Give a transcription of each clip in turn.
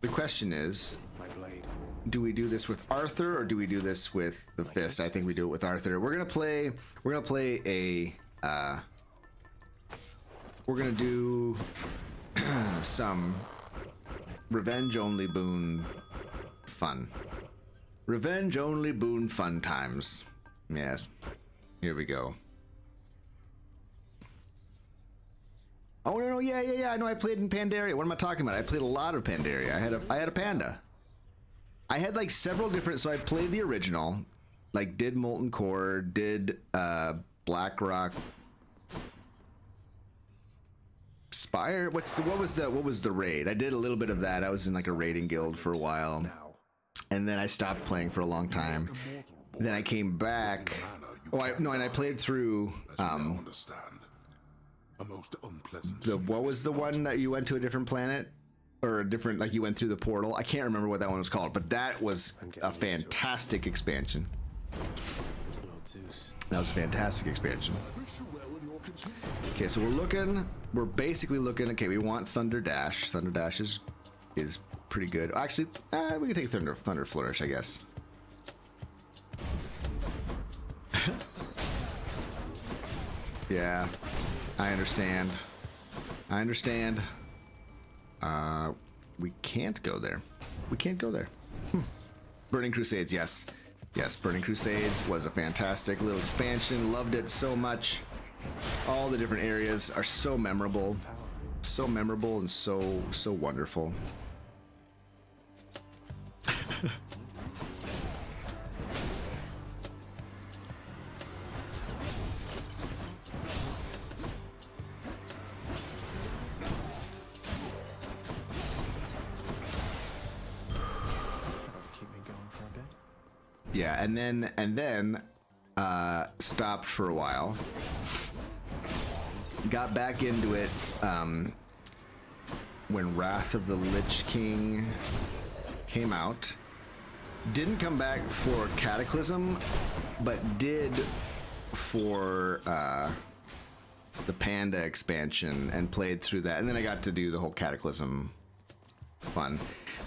The question is, My blade. do we do this with Arthur or do we do this with the fist? I think we do it with Arthur. We're gonna play a we're gonna do some revenge only boon fun. Revenge only boon fun times. Yes. Here we go. Oh no, yeah. I know I played in Pandaria. What am I talking about? I played a lot of Pandaria. I had a panda. I had like several different, so I played the original, like did Molten Core, did Blackrock Spire. What was the raid? I did a little bit of that. I was in like a raiding guild for a while. And then I stopped playing for a long time. Then I came back. Oh, and I played through what was the one that you went to a different planet? Or a different, like you went through the portal. I can't remember what that one was called, but that was a fantastic expansion. Lord Zeus. That was a fantastic expansion. Okay, so we're basically looking, okay, we want Thunder Dash. Thunder Dash is pretty good. Actually, we can take Thunder Flourish, I guess. Yeah, I understand. We can't go there. Burning Crusades, yes. Yes, Burning Crusades was a fantastic little expansion. Loved it so much. All the different areas are so memorable. So memorable and so wonderful. Yeah, and then stopped for a while. Got back into it when Wrath of the Lich King came out. Didn't come back for Cataclysm, but did for the Panda expansion and played through that. And then I got to do the whole Cataclysm fun.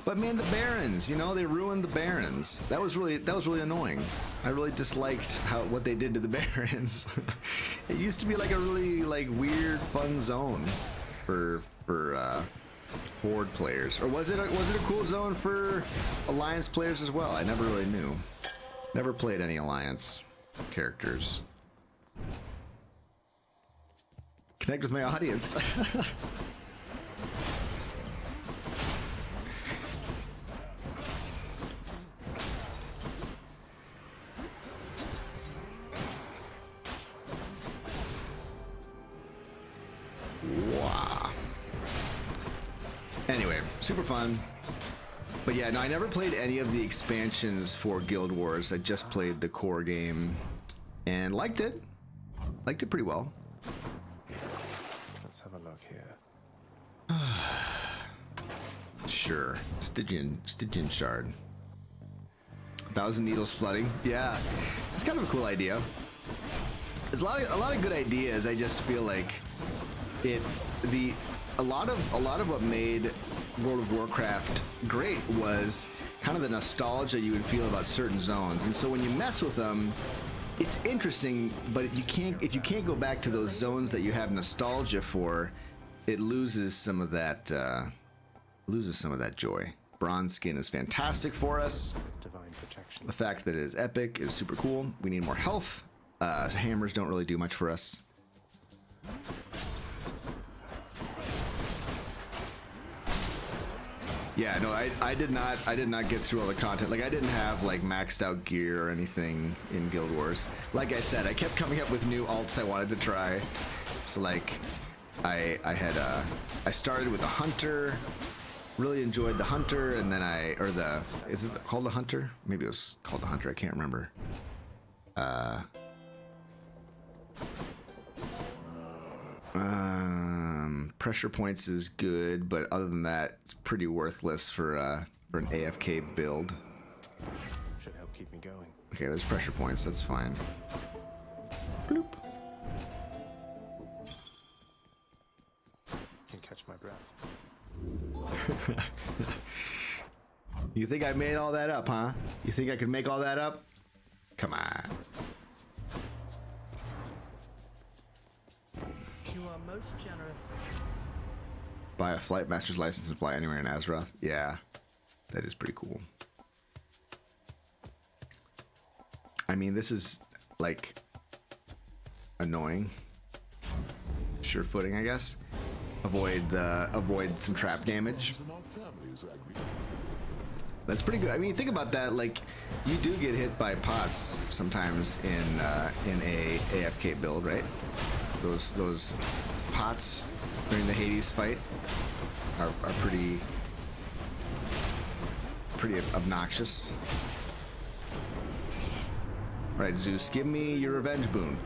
But man, the Barons, you know, they ruined the Barons. That was really annoying. I really disliked what they did to the Barons. It used to be like a really weird fun zone for Horde players. Or was it a cool zone for Alliance players as well? I never really knew. Never played any Alliance characters. Connect with my audience. Wow. Anyway, super fun. But yeah, no, I never played any of the expansions for Guild Wars. I just played the core game and liked it. Liked it pretty well. Let's have a look here. Sure. Stygian Shard. 1,000 Needles flooding. Yeah. It's kind of a cool idea. There's a lot of good ideas. I just feel like a lot of what made World of Warcraft great was kind of the nostalgia you would feel about certain zones. And so when you mess with them, it's interesting, but if you can't go back to those zones that you have nostalgia for, it loses some of that joy. Bronze skin is fantastic for us. Divine protection. The fact that it is epic is super cool. We need more health. Hammers don't really do much for us. Yeah, no, I did not get through all the content. Like, I didn't have like maxed out gear or anything in Guild Wars. Like I said, I kept coming up with new alts I wanted to try. So like, I started with a hunter, really enjoyed the hunter, and then is it called the hunter? Maybe it was called the hunter. I can't remember. Pressure points is good, but other than that, it's pretty worthless for an AFK build. Should help keep me going. Okay, there's pressure points. That's fine. Bloop. Can catch my breath. You think I made all that up, huh? You think I could make all that up? Come on. You are most generous. Buy a flight master's license and fly anywhere in Azeroth. Yeah, that is pretty cool. I mean, this is like annoying. Sure footing, I guess. Avoid some trap damage. That's pretty good. I mean, think about that. Like, you do get hit by pots sometimes in a AFK build, right? Those pots during the Hades fight are pretty obnoxious. All right, Zeus, give me your revenge boon.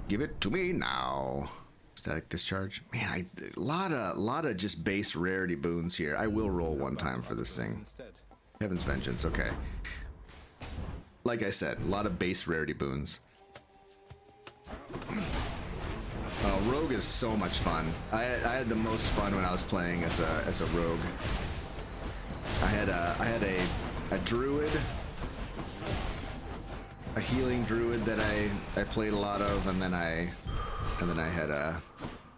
Give it to me now. Static discharge. Man, a lot of just base rarity boons here. I will roll one time for this thing. Heaven's Vengeance, okay. Like I said, a lot of base rarity boons. Oh, rogue is so much fun. I had the most fun when I was playing as a rogue. I had a druid, a healing druid that I played a lot of, and then I had a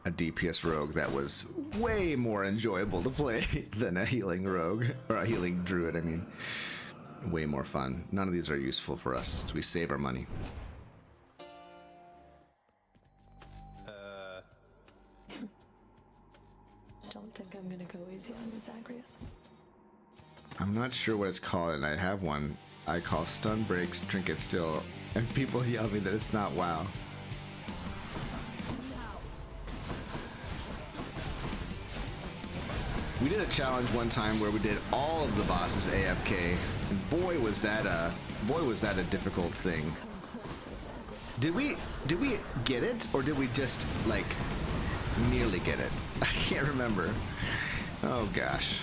DPS rogue that was way more enjoyable to play than a healing rogue, or a healing druid, I mean. Way more fun. None of these are useful for us, so we save our money. Don't think I'm gonna go easy on this, Zagreus. I'm not sure what it's called, and I have one I call Stun Breaks Trinket Still, and people yell at me that it's not WoW. We did a challenge one time where we did all of the bosses AFK, and boy was that a difficult thing. Did we get it, or did we just like nearly get it? I can't remember. Oh gosh.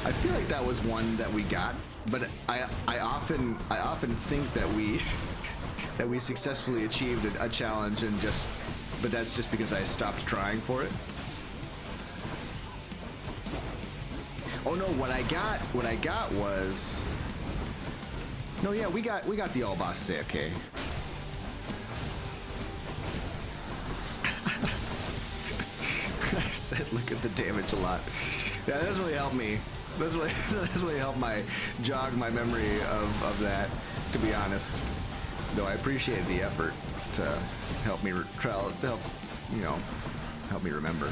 I feel like that was one that we got, but I often think that we successfully achieved a challenge and just. But that's just because I stopped trying for it. Oh no, what I got was. No, yeah, we got the all bosses AFK. I said look at the damage a lot. Yeah, that doesn't really help me. That doesn't really help jog my memory of that, to be honest. Though I appreciated the effort to help me help me remember.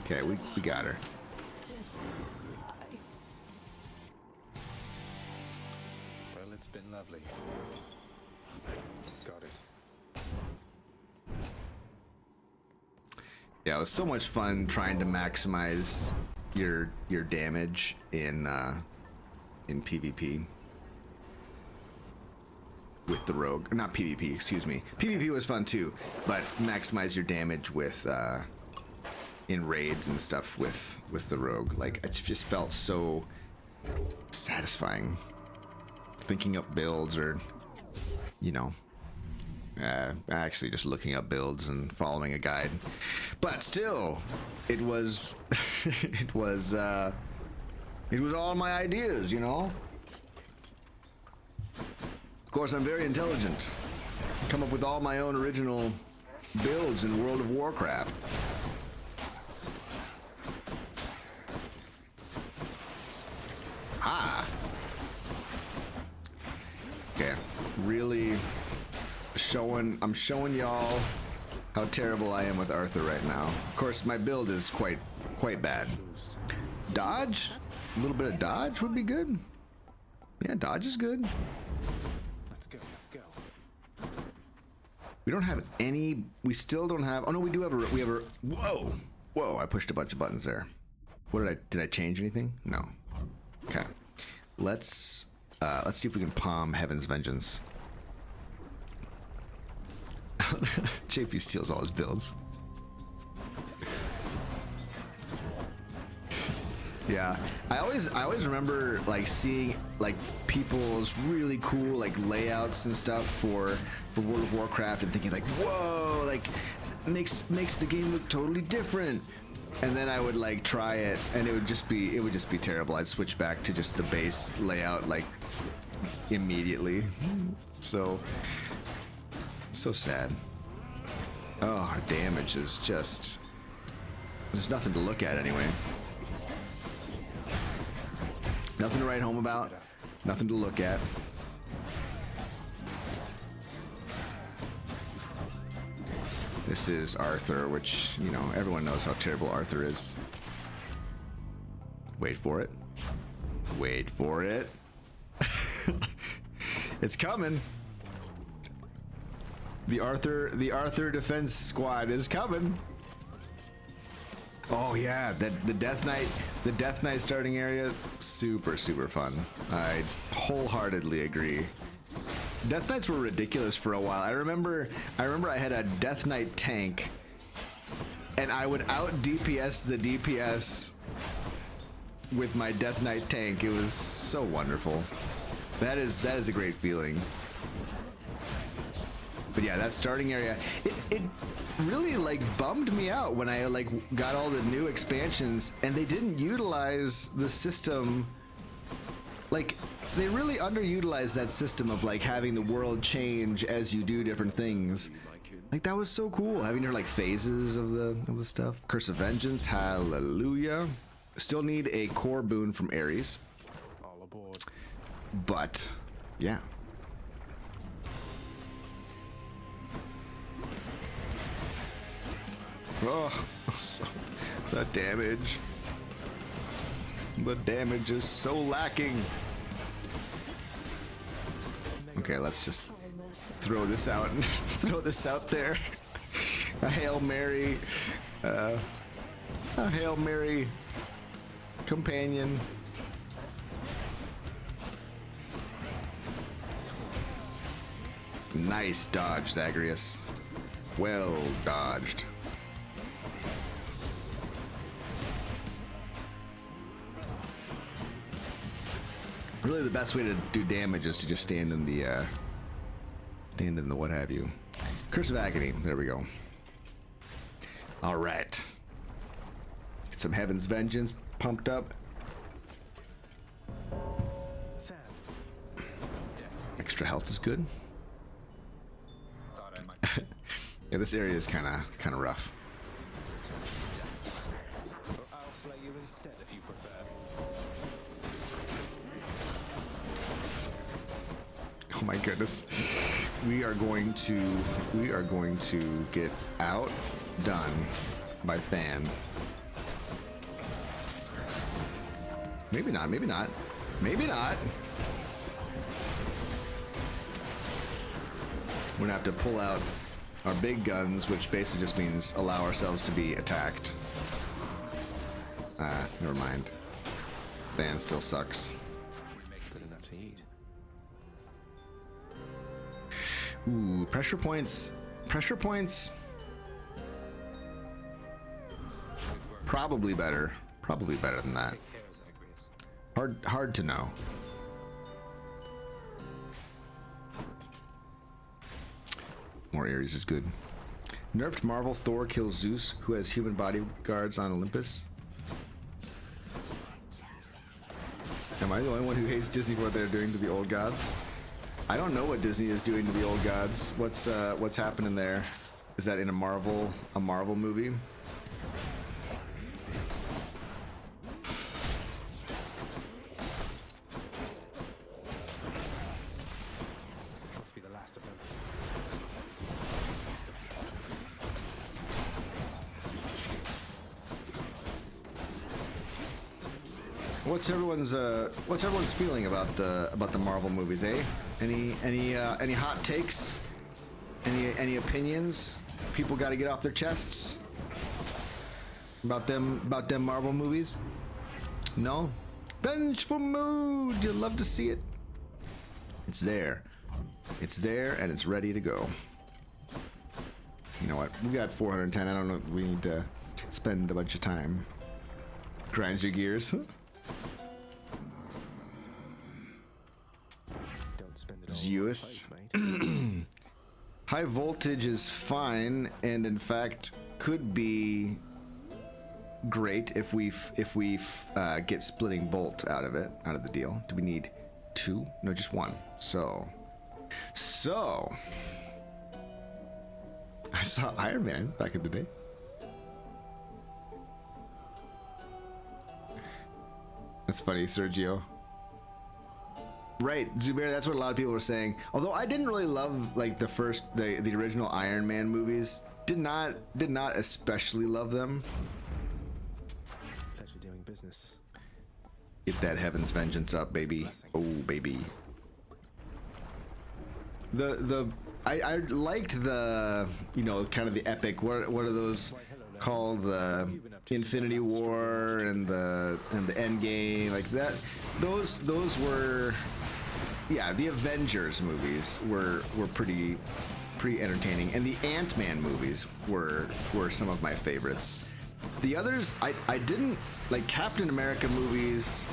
Okay, we got her. Well, it's been lovely. Got it. Yeah, it was so much fun trying to maximize your damage in PvP. With the rogue, not PvP, excuse me. PvP was fun too, but maximize your damage with in raids and stuff with the rogue. Like, it just felt so satisfying. Thinking up builds, or actually just looking up builds and following a guide. But still, it was it was all my ideas, you know. Of course, I'm very intelligent. Come up with all my own original builds in World of Warcraft. Ah. Okay, really I'm showing y'all how terrible I am with Arthur right now. Of course, my build is quite bad. Dodge? A little bit of dodge would be good. Yeah, dodge is good. Let's go. We don't have any. We still don't have. Oh no, we do have a. We have a. Whoa! I pushed a bunch of buttons there. What did I change anything? No. Okay. Let's see if we can palm Heaven's Vengeance. JP steals all his builds. Yeah, I always remember like seeing like people's really cool like layouts and stuff for World of Warcraft and thinking like, whoa, like makes the game look totally different. and then I would like try it, and it would just be terrible. I'd switch back to just the base layout like immediately. So sad. Oh, our damage is just, there's nothing to look at anyway. Nothing to write home about. Nothing to look at. This is Arthur, which, you know, everyone knows how terrible Arthur is. Wait for it. Wait for it. It's coming. The Arthur defense squad is coming. Oh yeah, the Death Knight starting area, super fun. I wholeheartedly agree. Death Knights were ridiculous for a while. I remember I had a Death Knight tank, and I would out DPS the DPS with my Death Knight tank. It was so wonderful. That is a great feeling. But yeah, that starting area, it really like bummed me out when I like got all the new expansions and they didn't utilize the system. Like, they really underutilized that system of like having the world change as you do different things. Like, that was so cool, having your like phases of the stuff. Curse of Vengeance, hallelujah. Still need a core boon from Ares. All aboard. But yeah. Oh, the damage. The damage is so lacking. Okay, let's just throw this out and throw this out there. A Hail Mary. A Hail Mary companion. Nice dodge, Zagreus. Well dodged. Really, the best way to do damage is to just stand in the what have you. Curse of Agony. There we go. All right. Get some Heaven's Vengeance pumped up. Extra health is good. Yeah, this area is kind of rough. I'll slay you instead if you prefer. Oh my goodness. We are going to get outdone by Than. Maybe not, maybe not. Maybe not. We're gonna have to pull out our big guns, which basically just means allow ourselves to be attacked. Never mind. Than still sucks. Good enough to eat. Ooh, pressure points. Pressure points. Probably better. Probably better than that. Hard to know. More Ares is good. Nerfed Marvel Thor kills Zeus, who has human bodyguards on Olympus. Am I the only one who hates Disney for what they're doing to the old gods? I don't know what Disney is doing to the old gods. What's happening there? Is that in a Marvel movie? Must be the last of them. What's everyone's feeling about the Marvel movies, eh? Any hot takes? Any opinions? People got to get off their chests about them Marvel movies? No? Vengeful mood. You'd love to see it. It's there. It's there and it's ready to go. You know what? We got 410. I don't know if we need to spend a bunch of time. Grinds your gears. Zeus. High voltage is fine, and in fact could be great if we get splitting bolt out of the deal. Do we need 2? No, just 1. So I saw Iron Man back in the day. That's funny, Sergio. Right, Zubair, that's what a lot of people were saying. Although I didn't really love like the original Iron Man movies. Did not especially love them. Pleasure doing business. Get that heaven's vengeance up, baby. Oh, baby. I liked the, you know, kind of the epic. What are those called? The Infinity War and the End Game, like that. Those were, yeah, the Avengers movies were pretty entertaining, and the Ant-Man movies were some of my favorites. The others, I didn't like. Captain America movies,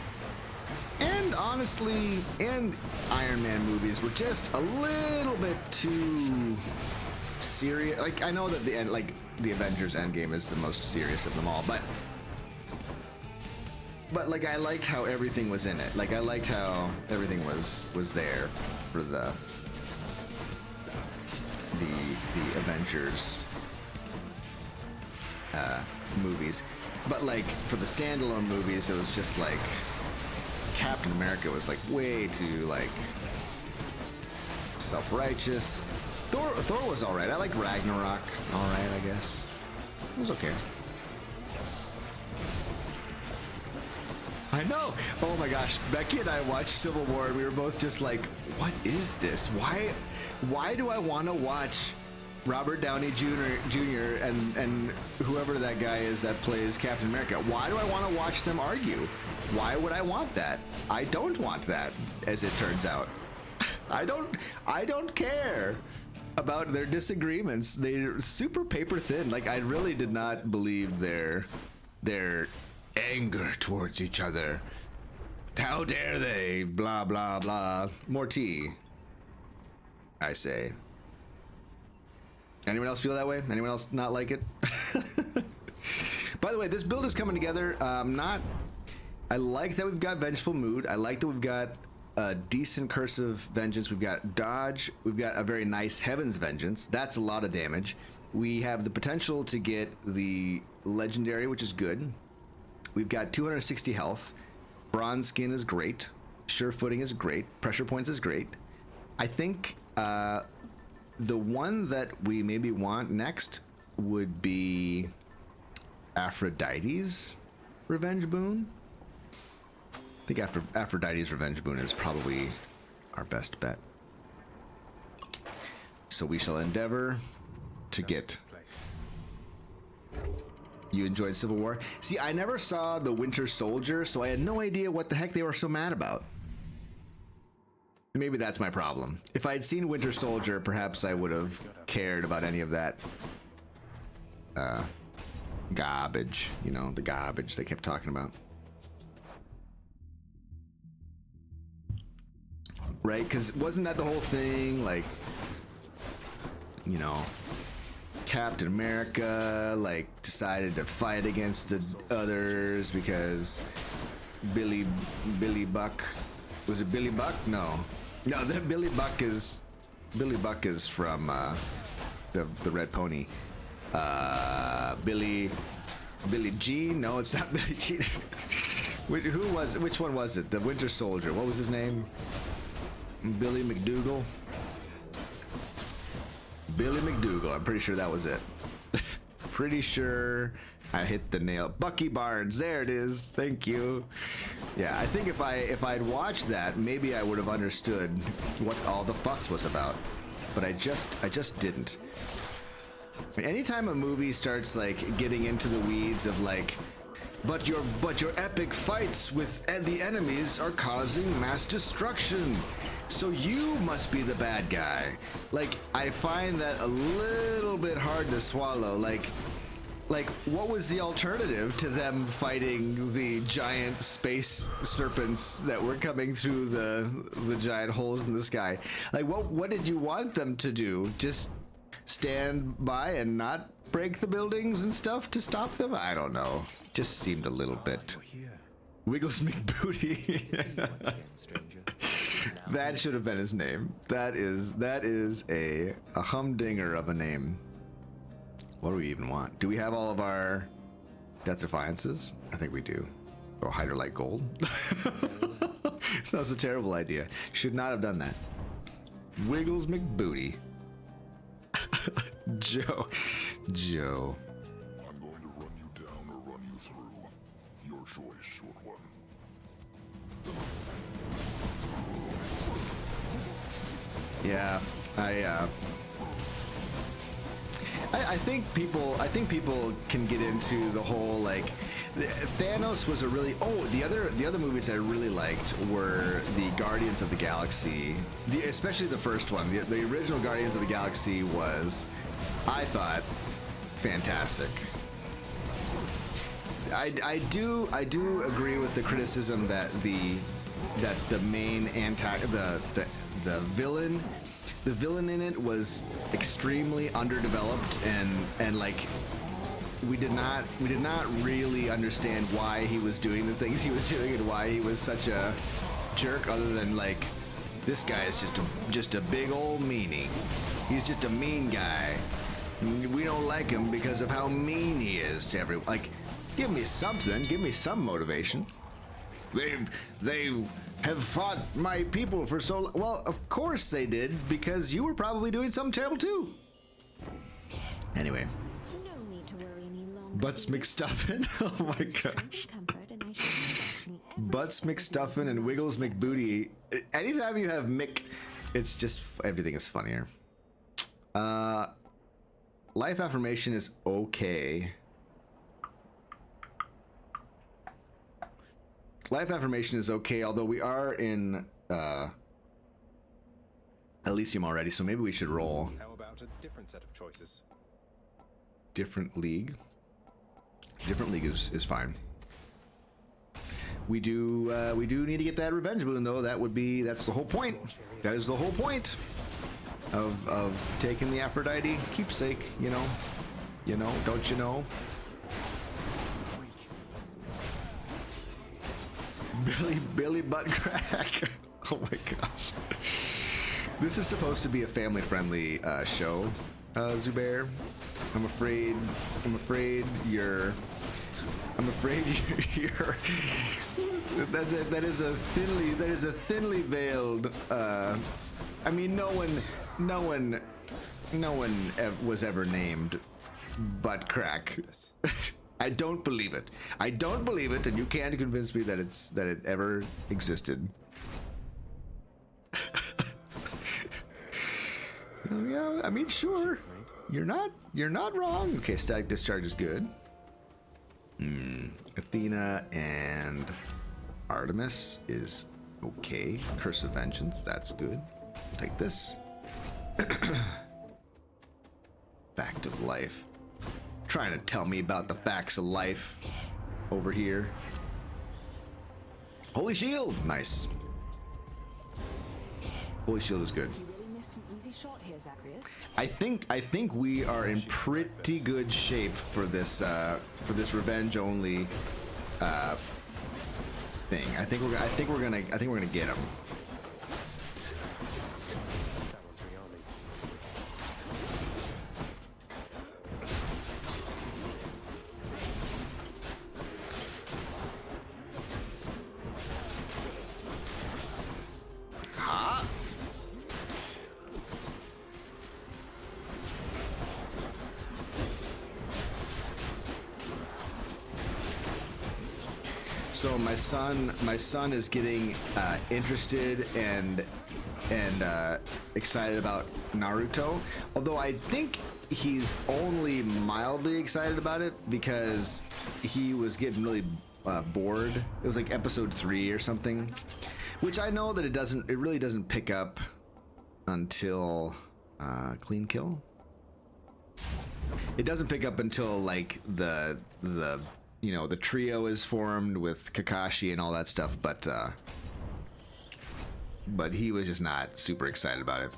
and honestly, and Iron Man movies were just a little bit too serious. Like, I know that the end, like the Avengers Endgame is the most serious of them all, but like I liked how everything was in it. Like I liked how everything was there for the Avengers movies. But like for the standalone movies, it was just like Captain America was like way too like self-righteous. Thor was alright. I liked Ragnarok. Alright, I guess. It was okay. I know. Oh my gosh. Becky and I watched Civil War and we were both just like, what is this? Why do I want to watch Robert Downey Jr. and whoever that guy is that plays Captain America? Why do I want to watch them argue? Why would I want that? I don't want that, as it turns out. I don't care about their disagreements. They're super paper thin. Like I really did not believe their anger towards each other. How dare they? Blah blah blah. More tea, I say. Anyone else feel that way? Anyone else not like it? By the way, this build is coming together. I like that we've got Vengeful Mood. I like that we've got a decent Cursive Vengeance. We've got Dodge. We've got a very nice Heaven's Vengeance. That's a lot of damage. We have the potential to get the Legendary, which is good. We've got 260 health. Bronze Skin is great. Sure Footing is great. Pressure Points is great. I think the one that we maybe want next would be Aphrodite's Revenge Boon. I think Aphrodite's Revenge Boon is probably our best bet. So we shall endeavor to get... You enjoyed Civil War? See, I never saw the Winter Soldier, so I had no idea what the heck they were so mad about. Maybe that's my problem. If I had seen Winter Soldier, perhaps I would have cared about any of that garbage, you know, the garbage they kept talking about. Right? Because wasn't that the whole thing? Like, you know, Captain America, like, decided to fight against the others because Billy Buck... Was it Billy Buck? No, that Billy Buck is from the Red Pony. Billy G? No, it's not Billy G. Who was it? Which one was it? The Winter Soldier. What was his name? Billy McDougal. Billy McDougal. I'm pretty sure that was it. Pretty sure I hit the nail. Bucky Barnes. There it is. Thank you. Yeah, I think if I'd watched that, maybe I would have understood what all the fuss was about. But I just didn't. I mean, anytime a movie starts like getting into the weeds of like, but your epic fights with the enemies are causing mass destruction, so you must be the bad guy. Like, I find that a little bit hard to swallow. Like, what was the alternative to them fighting the giant space serpents that were coming through the giant holes in the sky? Like, what did you want them to do? Just stand by and not break the buildings and stuff to stop them? I don't know. Just seemed a little bit. Here. Wiggles McBooty. That should have been his name. That is a humdinger of a name. What do we even want? Do we have all of our Death Defiances? I think we do. Oh, Hydrolite Gold. That was a terrible idea. Should not have done that. Wiggles McBooty. Joe. I'm going to run you down or run you through. Your choice, short one. Yeah, I think people can get into the whole like Thanos was a really the other movies I really liked were the Guardians of the Galaxy, especially the first one. The original Guardians of the Galaxy was, I thought, fantastic. I do agree with the criticism that the main the villain in it was extremely underdeveloped and like we did not really understand why he was doing the things he was doing and why he was such a jerk, other than like this guy is just a big old meanie. He's just a mean guy. We don't like him because of how mean he is to everyone. Like, give me something, give me some motivation. They have fought my people for so long. Well, of course they did, because you were probably doing something terrible too. Anyway. No need to worry any longer. Butts McStuffin. Oh my gosh. Butts McStuffin and Wiggles McBooty. Anytime you have Mick, it's just everything is funnier. Life affirmation is okay. Life affirmation is okay, although we are in Elysium already, so maybe we should roll. How about a different set of choices? Different league. Different league is fine. We do need to get that revenge boon though. That's the whole point. That is the whole point of taking the Aphrodite keepsake. You know, don't you know? Billy butt crack. Oh my gosh. This is supposed to be a family-friendly show, Zubair. I'm afraid you're. That is a thinly veiled. I mean, no one was ever named butt crack. I don't believe it. I don't believe it, and you can't convince me that it ever existed. Yeah, I mean, sure. You're not wrong. Okay, static discharge is good. Athena and Artemis is okay. Curse of Vengeance, that's good. I'll take this. Fact of life. Trying to tell me about the facts of life over here. Holy Shield, nice. Holy Shield is good. You really missed an easy shot here, Zacharias. I think we are in pretty good shape for this revenge only thing. I think we're gonna get him. That one's rearming. Ha! So my son is getting interested and excited about Naruto, although I think he's only mildly excited about it because he was getting really bored. It was like episode 3 or something, which I know that it really doesn't pick up until Clean Kill. It doesn't pick up until like the trio is formed with Kakashi and all that stuff, but he was just not super excited about it.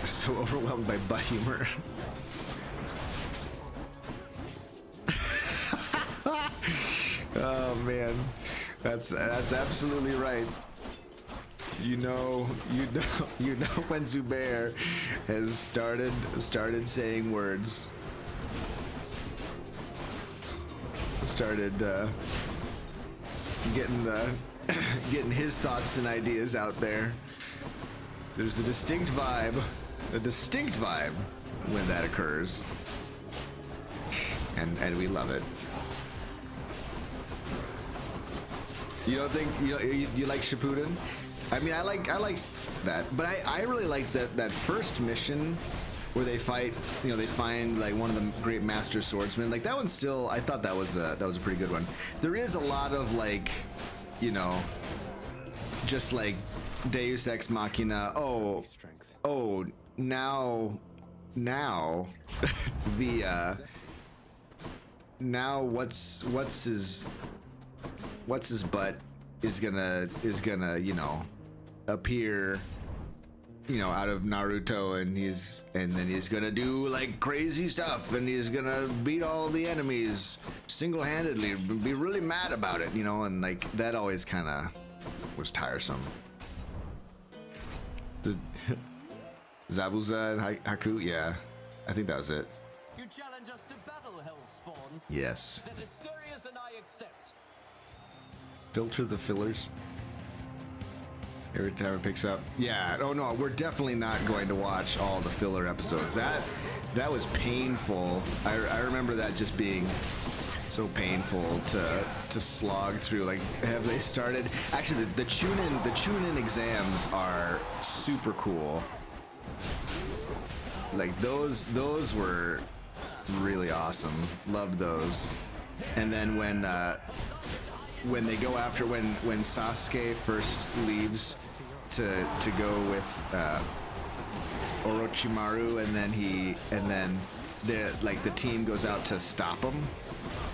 So overwhelmed by butt humor. Oh man, that's absolutely right. You know when Zubair has started saying words. Started getting his thoughts and ideas out there. There's a distinct vibe when that occurs, and we love it. You don't think you like Shippuden? I mean, I like that, but I really like that first mission where they fight. You know, they find like one of the great master swordsmen. Like that one still, I thought that was a pretty good one. There is a lot of like, you know, just like Deus Ex Machina. Oh, now the now what's his butt is gonna you know appear, you know, out of Naruto, and then he's gonna do like crazy stuff, and he's gonna beat all the enemies single-handedly, be really mad about it, you know, and like that always kind of was tiresome. The Zabuza and Haku, yeah, I think that was it. You challenge us to battle, Hellspawn. Yes. The Mysterious and I accept. Filter the fillers every time it picks up. Yeah. Oh no, we're definitely not going to watch all the filler episodes. That was painful. I remember that just being so painful to slog through. Like, have they started? Actually, the tune-in exams are super cool. Like those were really awesome. Loved those. And then when they go after when Sasuke first leaves to go with Orochimaru, and then the team goes out to stop him.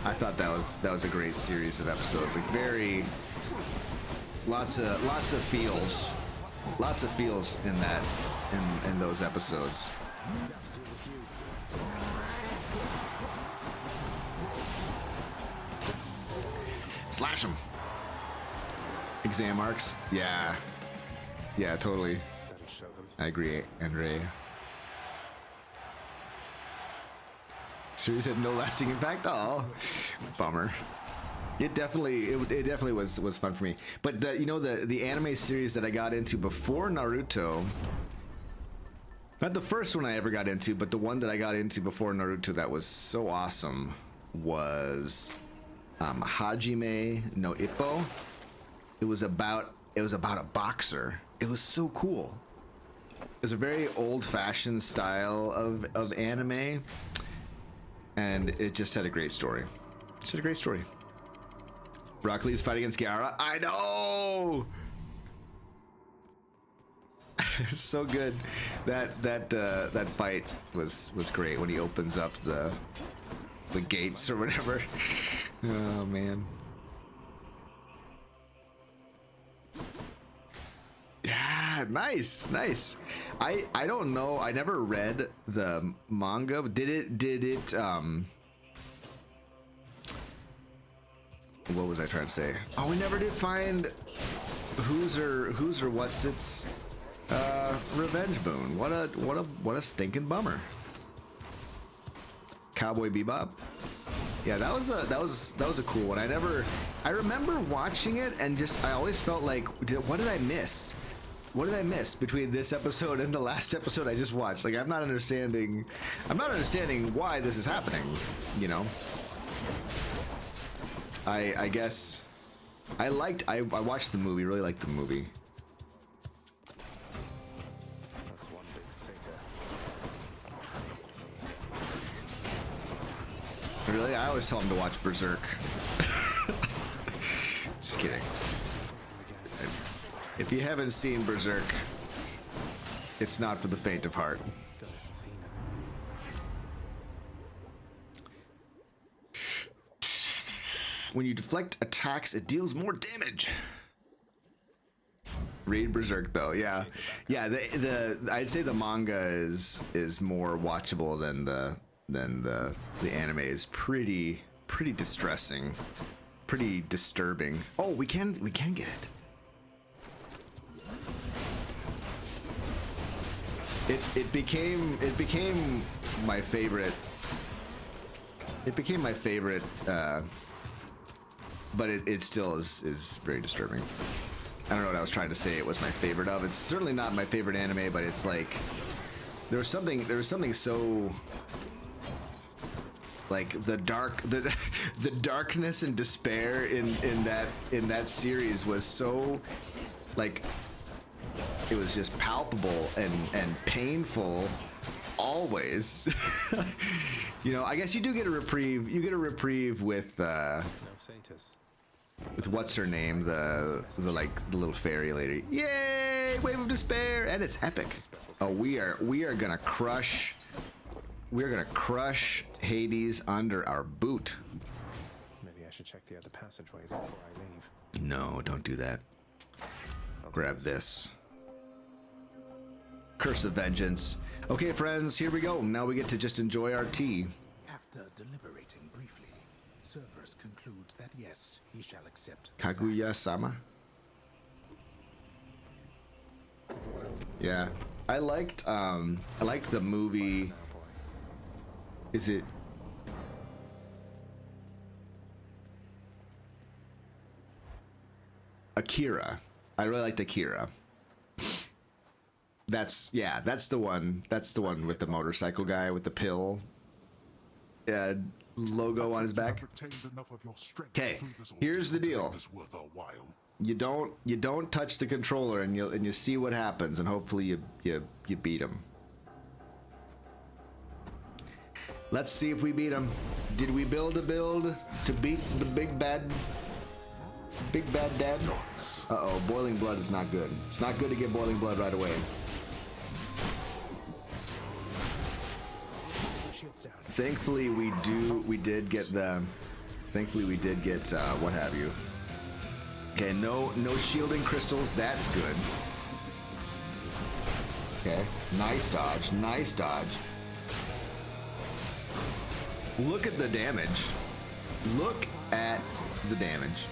I thought that was a great series of episodes. Like lots of feels in those episodes. Slash them. Exam arcs. Yeah, totally. That'll show them. I agree, Andre. Series had no lasting impact. Oh, bummer. It definitely was fun for me. But the anime series that I got into before Naruto, not the first one I ever got into, but the one that I got into before Naruto that was so awesome was Hajime no Ippo. It was about a boxer. It was so cool. It was a very old-fashioned style of anime, and it just had a great story. Just had a great story. Rock Lee's fight against Gaara. I know. It's so good. That fight was great when he opens up the gates or whatever. Oh man. Yeah, nice. I don't know. I never read the manga. But did it what was I trying to say? Oh, we never did find who's or what's its Revenge Boon. What a stinking bummer. Cowboy Bebop. Yeah, that was a cool one. I remember watching it and I always felt like, what did I miss? What did I miss between this episode and the last episode I just watched? Like, I'm not understanding why this is happening, you know? I guess I watched the movie, really liked the movie. That's one big satyr. Really? I always tell him to watch Berserk. Just kidding. If you haven't seen Berserk, it's not for the faint of heart. Goddess Athena. When you deflect attacks, it deals more damage. Read Berserk though, yeah, yeah. The I'd say the manga is more watchable than the anime is pretty distressing, pretty disturbing. Oh, we can get it. It became my favorite. It became my favorite, but it still is very disturbing. I don't know what I was trying to say. It was my favorite of. It's certainly not my favorite anime, but it's like there was something so like the darkness and despair in that series was so like it was just palpable and painful always. You know, I guess you do get a reprieve. You get a reprieve with No satyrs. with what's her name, the little fairy lady. Yay! Wave of Despair, and it's epic. Oh, we are gonna crush. We're gonna crush Hades under our boot. Maybe I should check the other passageways before I leave. No, don't do that. Grab this. Curse of Vengeance. Okay, friends, here we go. Now we get to just enjoy our tea. After deliberating briefly, Cerberus concludes that yes, he shall accept. Kaguya-sama. Yeah, I liked the movie. Now, boy. Is it? Akira. I really liked Akira. That's the one. That's the one with the motorcycle guy with the pill logo on his back. Okay, here's the deal. You don't touch the controller, and you see what happens, and hopefully you beat him. Let's see if we beat him. Did we build a build to beat the big bad dad? Uh-oh, boiling blood is not good. It's not good to get boiling blood right away. Thankfully we did get what have you. Okay, no shielding crystals, that's good. Okay, nice dodge, nice dodge. Look at the damage. Look at the damage.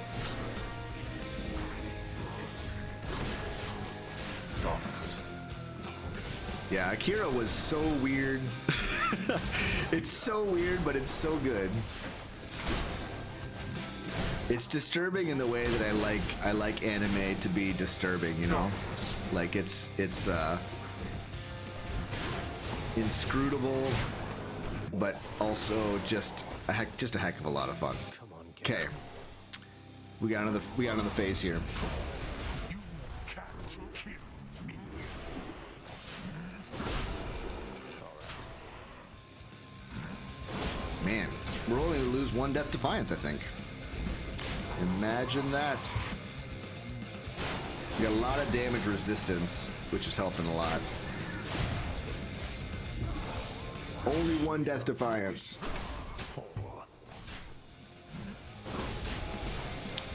Yeah, Akira was so weird. It's so weird, but it's so good. It's disturbing in the way that I like anime to be disturbing, you know? Like it's inscrutable, but also just a heck of a lot of fun. Okay. We got another phase here. You can't kill me. Man, we're only to lose one Death Defiance, I think. Imagine that. We got a lot of damage resistance, which is helping a lot. Only one Death Defiance.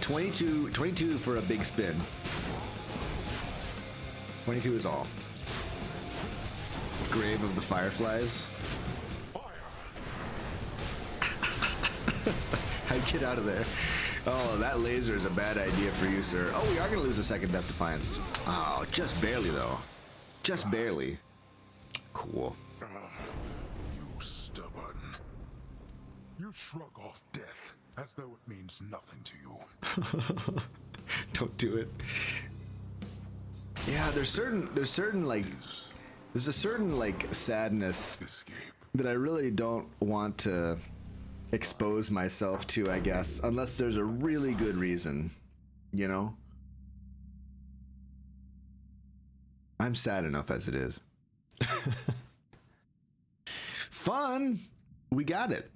22 for a big spin. 22 is all. Grave of the Fireflies. How'd you get out of there? Oh, that laser is a bad idea for you, sir. Oh, we are going to lose a second Death Defiance. Oh, just barely, though. Just barely. Cool. You stubborn. You shrug off death as though it means nothing to you. Don't do it. Yeah, there's a certain sadness Escape. that I really don't want to expose myself to, I guess, unless there's a really good reason, you know? I'm sad enough as it is. Fun! We got it.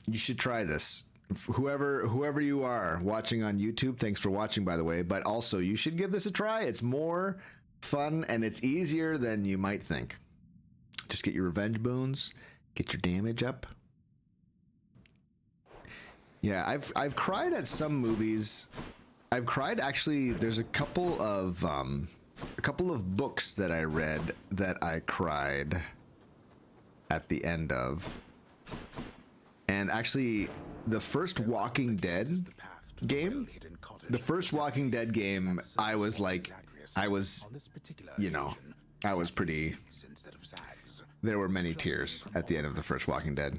You should try this. Whoever you are watching on YouTube, thanks for watching, by the way, but also you should give this a try. It's more fun and it's easier than you might think. Just get your revenge boons, get your damage up. Yeah, I've cried at some movies I've cried actually. There's a couple of books that I read that I cried at the end of, and actually the first Walking Dead game, I was like, you know, I was pretty. There were many tears at the end of the first Walking Dead.